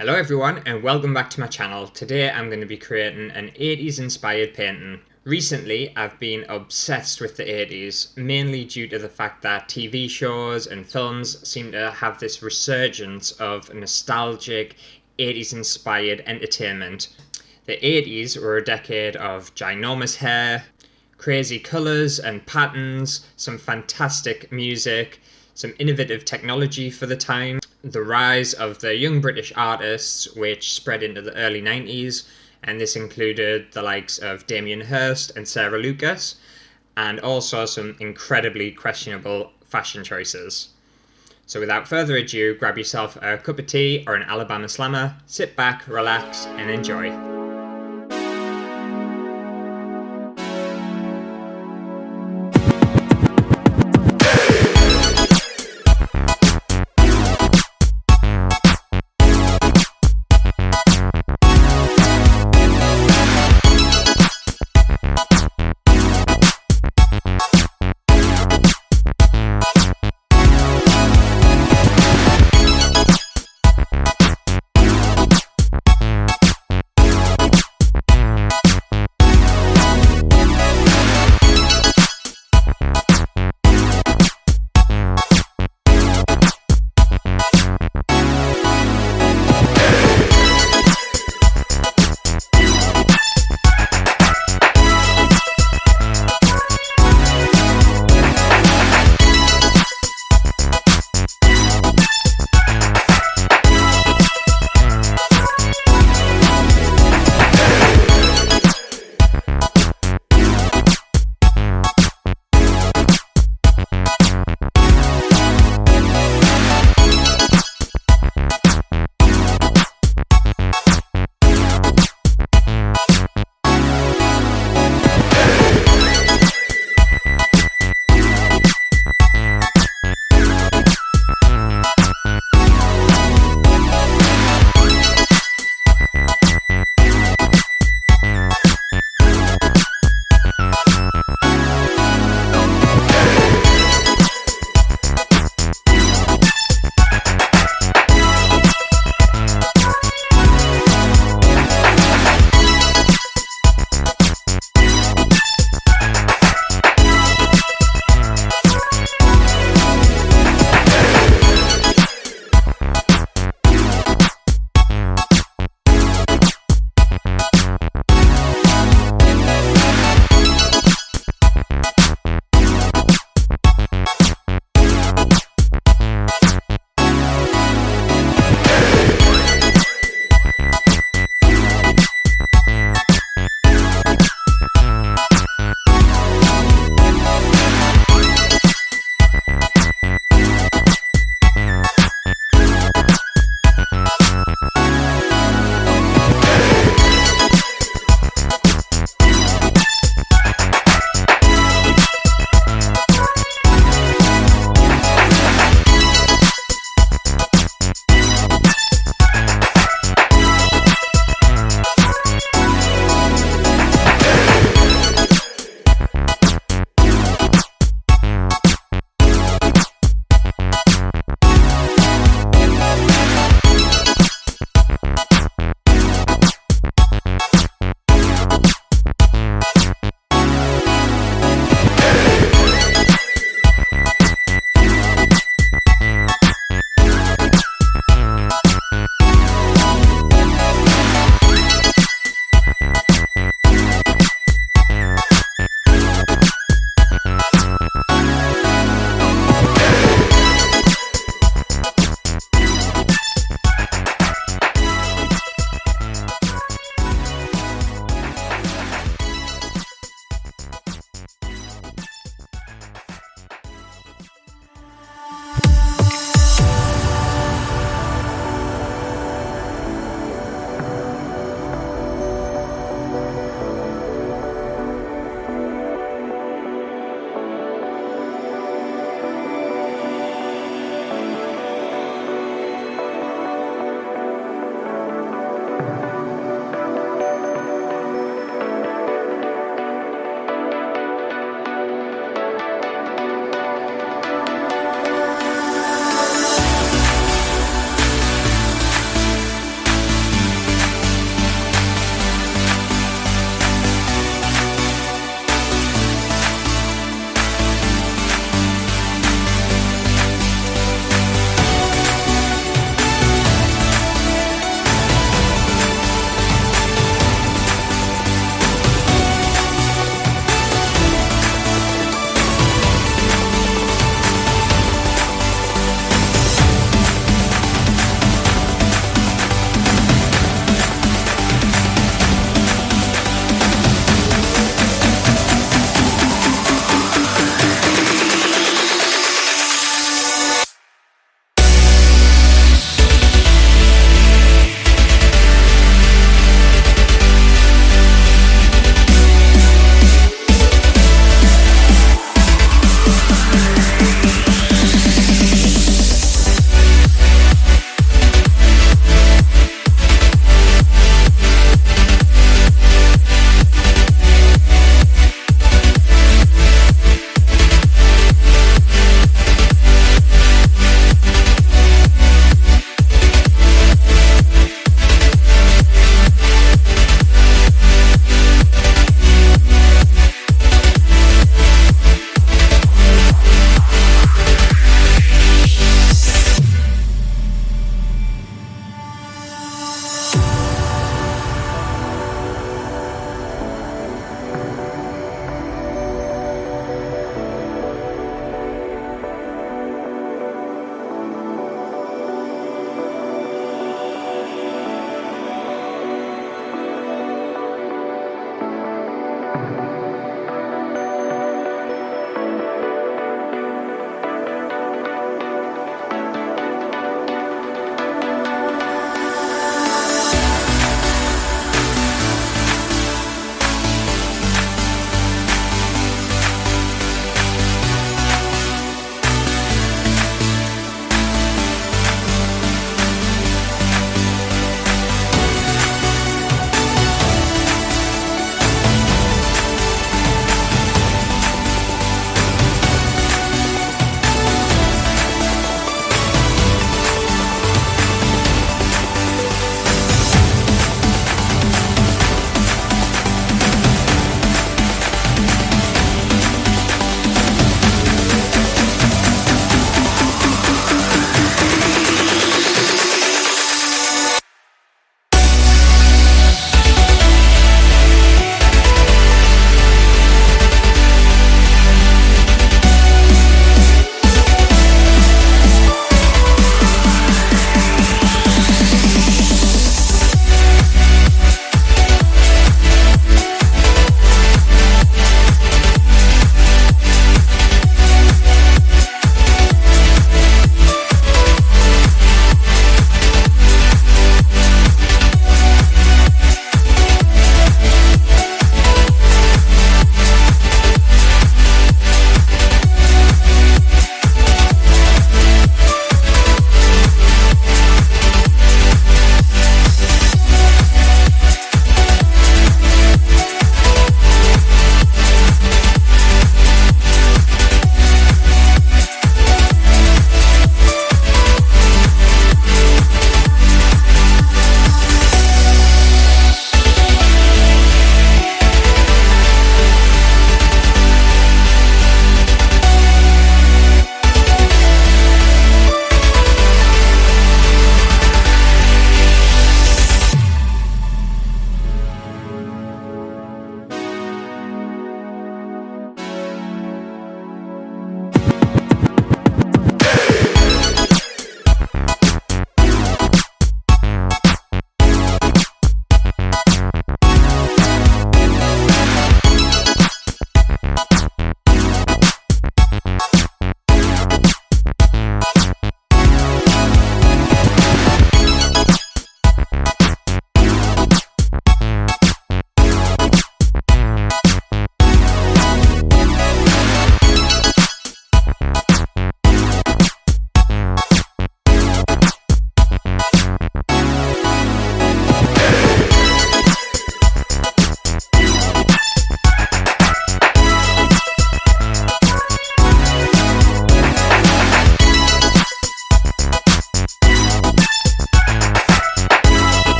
Hello everyone and welcome back to my channel. Today I'm going to be creating an 80s inspired painting. Recently I've been obsessed with the 80s, mainly due to the fact that TV shows and films seem to have this resurgence of nostalgic 80s inspired entertainment. The 80s were a decade of ginormous hair, crazy colours and patterns, some fantastic music, some innovative technology for the time, the rise of the young British artists, which spread into the early 90s, and this included the likes of Damien Hirst and Sarah Lucas, and also some incredibly questionable fashion choices. So without further ado, grab yourself a cup of tea or an Alabama Slammer, sit back, relax, and enjoy.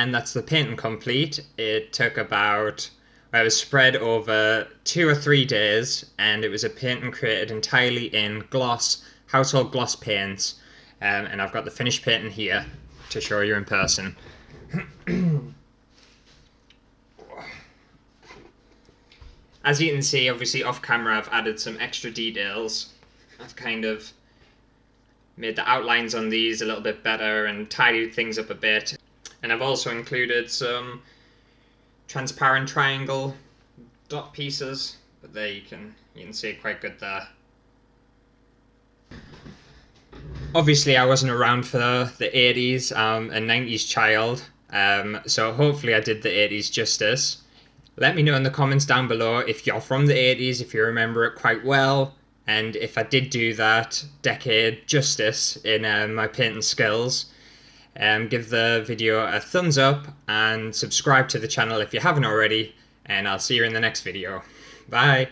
and that's the painting complete. It took about, well, it was spread over 2 or 3 days, and it was a painting created entirely in gloss, household gloss paints. And I've got the finished painting here to show you in person. As you can see, obviously off camera, I've added some extra details. I've kind of made the outlines on these a little bit better and tidied things up a bit. And I've also included some transparent triangle dot pieces, but there you can see it quite good there. Obviously, I wasn't around for the 80s. I'm a 90s child, so hopefully I did the 80s justice. Let me know in the comments down below if you're from the 80s, if you remember it quite well, and if I did do that decade justice in my painting skills. Give the video a thumbs up and subscribe to the channel if you haven't already, and I'll see you in the next video. Bye!